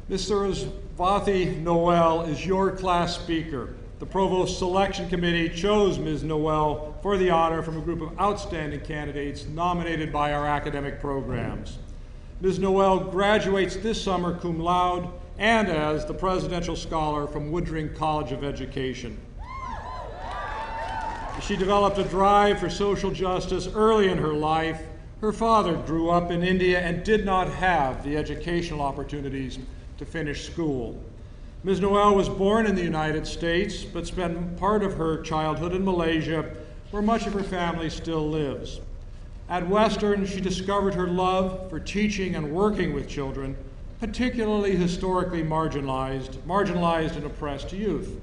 Ms. Saraswati Noel is your class speaker. The Provost Selection Committee chose Ms. Noel for the honor from a group of outstanding candidates nominated by our academic programs. Ms. Noel graduates this summer cum laude and as the Presidential Scholar from Woodring College of Education. She developed a drive for social justice early in her life. Her father grew up in India and did not have the educational opportunities to finish school. Ms. Noel was born in the United States, but spent part of her childhood in Malaysia, where much of her family still lives. At Western, she discovered her love for teaching and working with children, particularly historically marginalized and oppressed youth.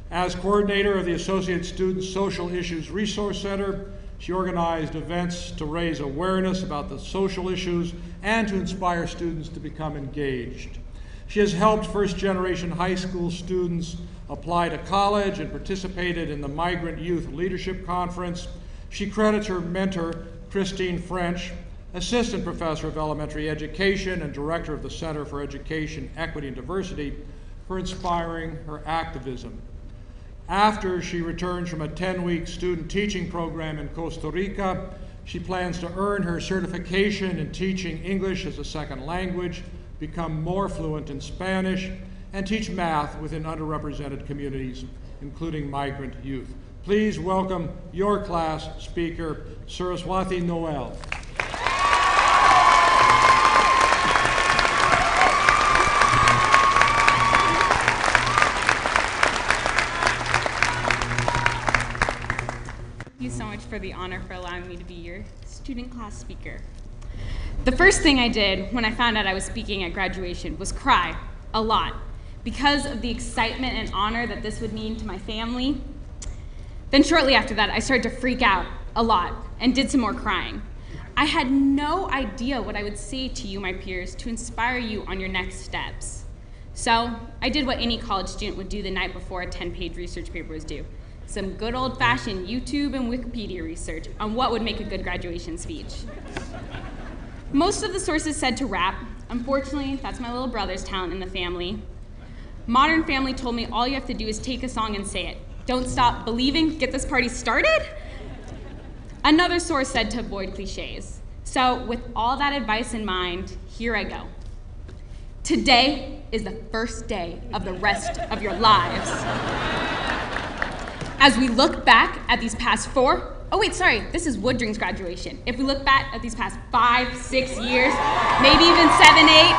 As coordinator of the Associate Students Social Issues Resource Center, she organized events to raise awareness about the social issues and to inspire students to become engaged. She has helped first-generation high school students apply to college and participated in the Migrant Youth Leadership Conference. She credits her mentor, Christine French, Assistant Professor of Elementary Education and Director of the Center for Education, Equity, and Diversity, for inspiring her activism. After she returns from a 10-week student teaching program in Costa Rica, she plans to earn her certification in teaching English as a second language, become more fluent in Spanish, and teach math within underrepresented communities, including migrant youth. Please welcome your class speaker, Saraswati Noel. Thank you so much for the honor for allowing me to be your student class speaker. The first thing I did when I found out I was speaking at graduation was cry a lot because of the excitement and honor that this would mean to my family. Then shortly after that, I started to freak out a lot and did some more crying. I had no idea what I would say to you, my peers, to inspire you on your next steps. So I did what any college student would do the night before a 10-page research paper was due. Some good old-fashioned YouTube and Wikipedia research on what would make a good graduation speech. Most of the sources said to rap. Unfortunately, that's my little brother's talent in the family. Modern Family told me all you have to do is take a song and say it. Don't stop believing, get this party started. Another source said to avoid cliches. So with all that advice in mind, here I go. Today is the first day of the rest of your lives. As we look back at these past this is Woodring's graduation. If we look back at these past 5, 6 years, maybe even 7, 8,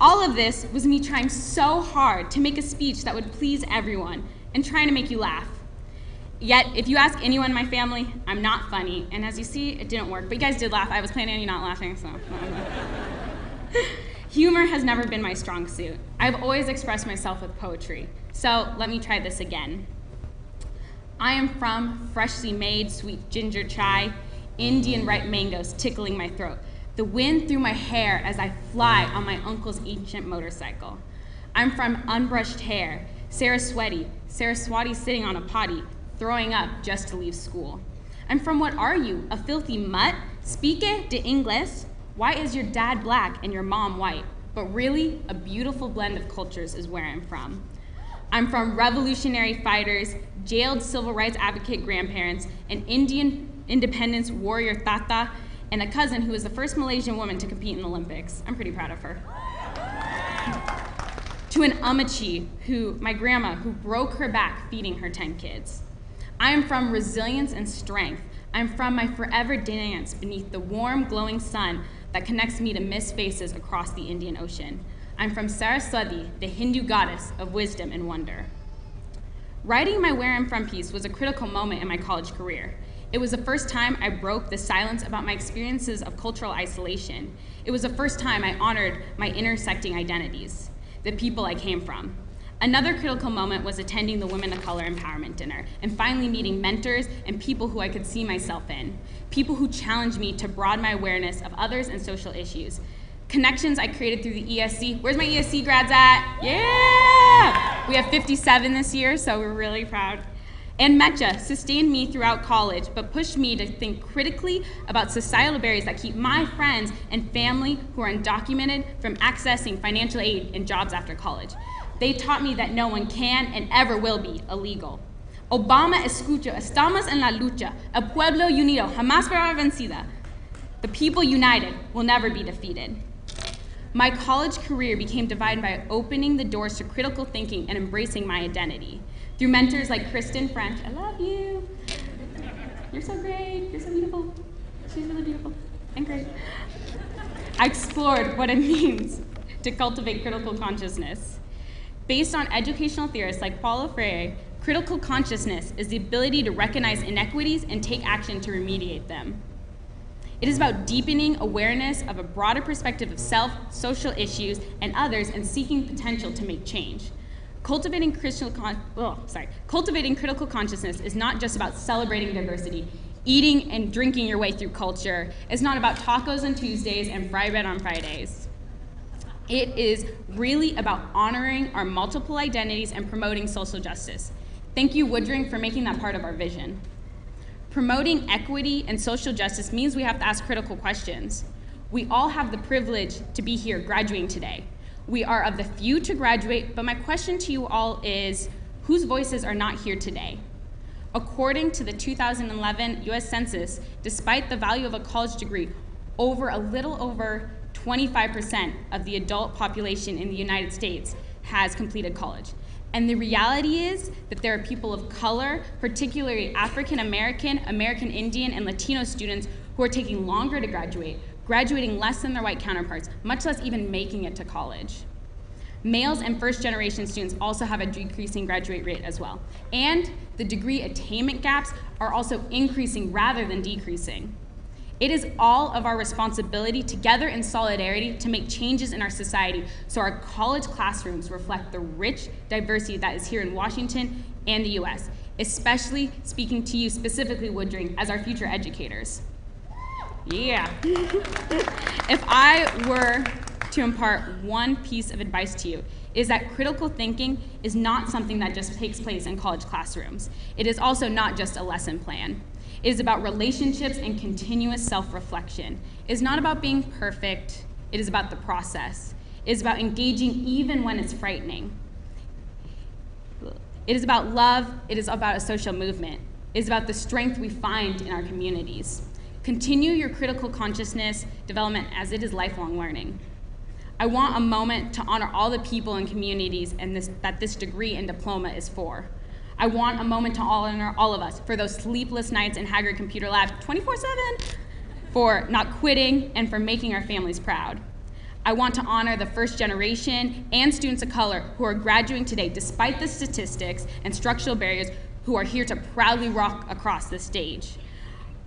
all of this was me trying so hard to make a speech that would please everyone and trying to make you laugh. Yet, if you ask anyone in my family, I'm not funny, and as you see, it didn't work, but you guys did laugh. I was planning on you not laughing, so. Humor has never been my strong suit. I've always expressed myself with poetry, so let me try this again. I am from freshly made sweet ginger chai, Indian ripe mangoes tickling my throat, the wind through my hair as I fly on my uncle's ancient motorcycle. I'm from unbrushed hair, Saraswati sitting on a potty, throwing up just to leave school. I'm from what are you, a filthy mutt? Speak de English. Why is your dad black and your mom white? But really, a beautiful blend of cultures is where I'm from. I'm from revolutionary fighters, jailed civil rights advocate grandparents, an Indian independence warrior tata, and a cousin who was the first Malaysian woman to compete in the Olympics. I'm pretty proud of her. To an Amachi, my grandma, who broke her back feeding her 10 kids. I am from resilience and strength. I'm from my forever dance beneath the warm, glowing sun that connects me to mist faces across the Indian Ocean. I'm from Saraswati, the Hindu goddess of wisdom and wonder. Writing my Where I'm From piece was a critical moment in my college career. It was the first time I broke the silence about my experiences of cultural isolation. It was the first time I honored my intersecting identities, the people I came from. Another critical moment was attending the Women of Color Empowerment Dinner and finally meeting mentors and people who I could see myself in, people who challenged me to broaden my awareness of others and social issues. Connections I created through the ESC. Where's my ESC grads at? Yeah! We have 57 this year, so we're really proud. And Mecha sustained me throughout college, but pushed me to think critically about societal barriers that keep my friends and family who are undocumented from accessing financial aid and jobs after college. They taught me that no one can and ever will be illegal. Obama escucho, estamos en la lucha, el pueblo unido, jamás será vencida. The people united will never be defeated. My college career became defined by opening the doors to critical thinking and embracing my identity. Through mentors like Kristen French, I love you. You're so great, you're so beautiful. She's really beautiful and great. I explored what it means to cultivate critical consciousness. Based on educational theorists like Paulo Freire, critical consciousness is the ability to recognize inequities and take action to remediate them. It is about deepening awareness of a broader perspective of self, social issues, and others, and seeking potential to make change. Cultivating critical consciousness is not just about celebrating diversity, eating and drinking your way through culture. It's not about tacos on Tuesdays and fry bread on Fridays. It is really about honoring our multiple identities and promoting social justice. Thank you, Woodring, for making that part of our vision. Promoting equity and social justice means we have to ask critical questions. We all have the privilege to be here graduating today. We are of the few to graduate, but my question to you all is, whose voices are not here today? According to the 2011 US Census, despite the value of a college degree, a little over 25% of the adult population in the United States has completed college. And the reality is that there are people of color, particularly African American, American Indian, and Latino students who are taking longer to graduate, graduating less than their white counterparts, much less even making it to college. Males and first-generation students also have a decreasing graduate rate as well. And the degree attainment gaps are also increasing rather than decreasing. It is all of our responsibility together in solidarity to make changes in our society so our college classrooms reflect the rich diversity that is here in Washington and the US, especially speaking to you specifically, Woodring, as our future educators. Yeah. If I were to impart one piece of advice to you, is that critical thinking is not something that just takes place in college classrooms. It is also not just a lesson plan. It is about relationships and continuous self-reflection. It is not about being perfect. It is about the process. It is about engaging even when it's frightening. It is about love. It is about a social movement. It is about the strength we find in our communities. Continue your critical consciousness development as it is lifelong learning. I want a moment to honor all the people and communities and that this degree and diploma is for. I want a moment to honor all of us for those sleepless nights in Haggard Computer Lab 24/7, for not quitting and for making our families proud. I want to honor the first generation and students of color who are graduating today despite the statistics and structural barriers, who are here to proudly walk across the stage.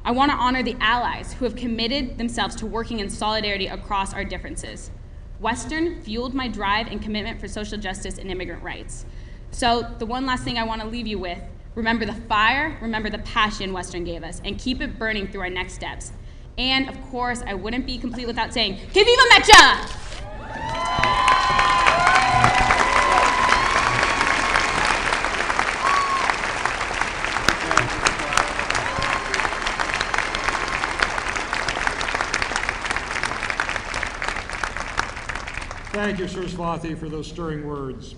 I want to honor the allies who have committed themselves to working in solidarity across our differences. Western fueled my drive and commitment for social justice and immigrant rights. So the one last thing I want to leave you with, remember the fire, remember the passion Western gave us, and keep it burning through our next steps. And of course, I wouldn't be complete without saying, que viva Mecha! Thank you, Saraswati, for those stirring words.